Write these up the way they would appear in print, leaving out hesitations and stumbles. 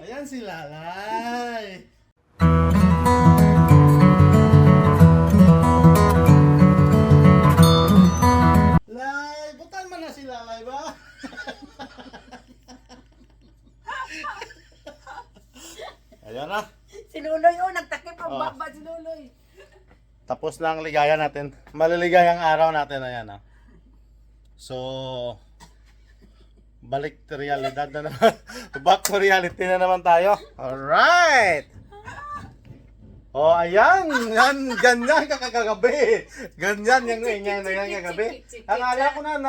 Ayan si Lalay. Lay, butan mo na si Lalay ba? Ayan na. Si Luloy, nagtakip ang Oh. baba si Luloy. Tapos lang ang ligaya natin. Maliligayang araw natin. Ayan na. So, balik to realidad na naman. Back to reality na naman tayo. Alright! Oh, ayan! Yan, ganyan kakagabi. Ganyan yung ganyan na yan kagabi. Akala ko na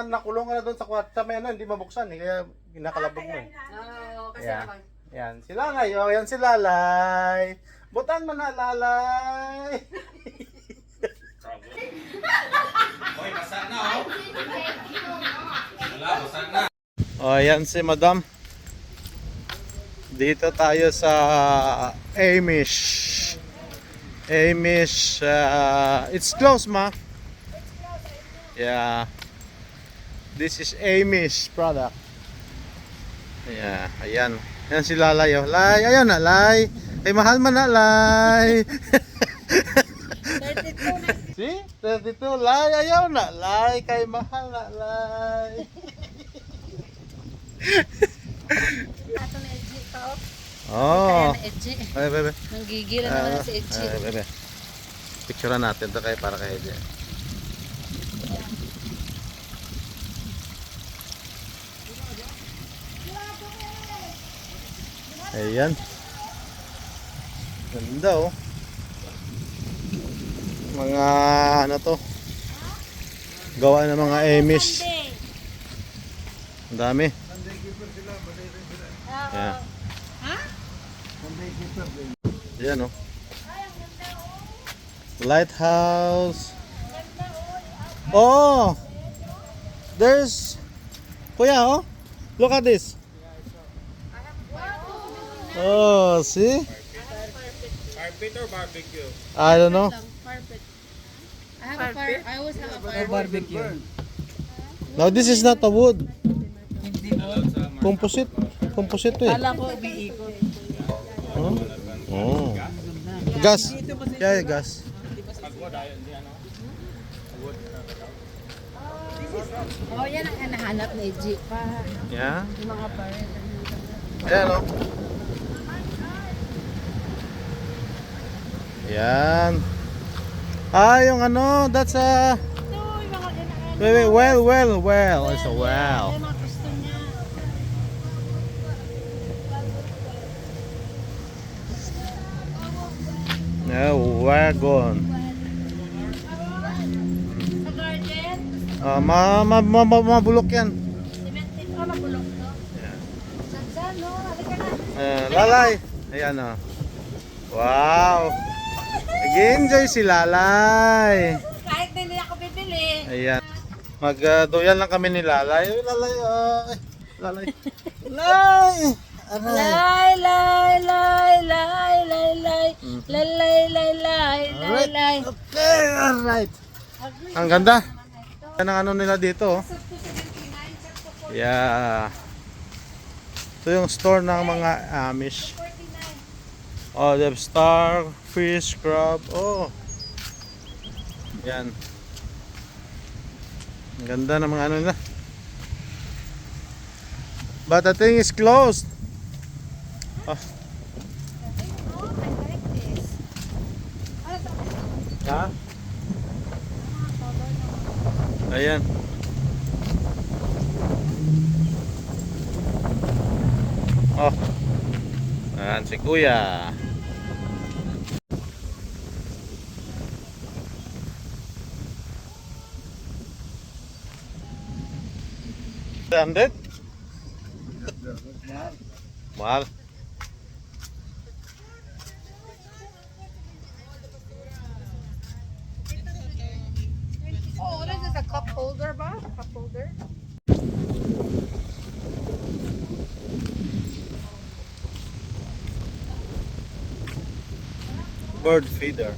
nakulong ka na doon sa kwarta. May ano, hindi mabuksan eh. Kaya ginakalabog mo eh. Oo, kasi Yeah. naman. Yan, sila ngayon. Yan si Lalay. Butan mo na, Lalay. Hoy, basa na oh. Wala, basa na. Oh, yan si Madam. Dito tayo sa Amish. Amish, it's close, ma. Yeah. This is Amish product. Yeah, ayan. Yan si Lalay, oh. Lay, ayan na, Lay. Ay, mahal man na, Lay. 32 na. See? 32, Lay, ayaw na, Lay. Kay mahal na, Lay. Ato na Edgy pa, oh. Oh. Kaya na Edgy. Ay, bebe. Nanggigil na naman si Edgy. Ay, bebe. Picturean natin to kay para kay Edgy. Ayan. Ganda oh. Mga ano to. Gawa ng mga Amish. Ang dami. Yeah. Ha? Ayan oh. Lighthouse. Oh! There's Kuya oh. Look at this. Oh, see? Carpet or barbecue? I don't know. Carpet. I have a fire. I always have a fire. Barbecue. No, this is not a wood. Composite. Composite to eh. Kala ko umiikot. Oh. Oh. Gas. Yeah, gas. Oh, yan ang hinahanap ni Edgy pa. Yeah. Yung mga fire. Ayan oh. Yan. Ah, yung ano, that's a Ito, yung mga ginahan. well. It's a well. Yung mga gusto niya. Yeah, wagon. Sa garden, Ah, mabulok yan. cemented. Oh, mabulok to. Sansan, no? Halika na. Lalay. Ayan oh. Wow. Nag-enjoy si Lalay. Kahit hindi ako bibili. Ayan. Magduyan lang kami ni Lalay. Ay, Lalay. Ay, Lalay. Lalay. Aray. Lay, lay, lay, lay, lay, lay, lay, lay, lay, lay, lay, lay. Okay, alright. Ang ganda. Yan ang ano nila dito. Oh. Yeah. Ito yung store ng mga Amish. Oh, they have star, fish, crab. Oh. Yan. Ang ganda ng mga ano nila. But the thing is closed. Oh. Ha? Ayan. Oh. Ayan si Kuya. $100? Mahal. Oh, what is this? A cup holder ba? Cup holder? Bird feeder.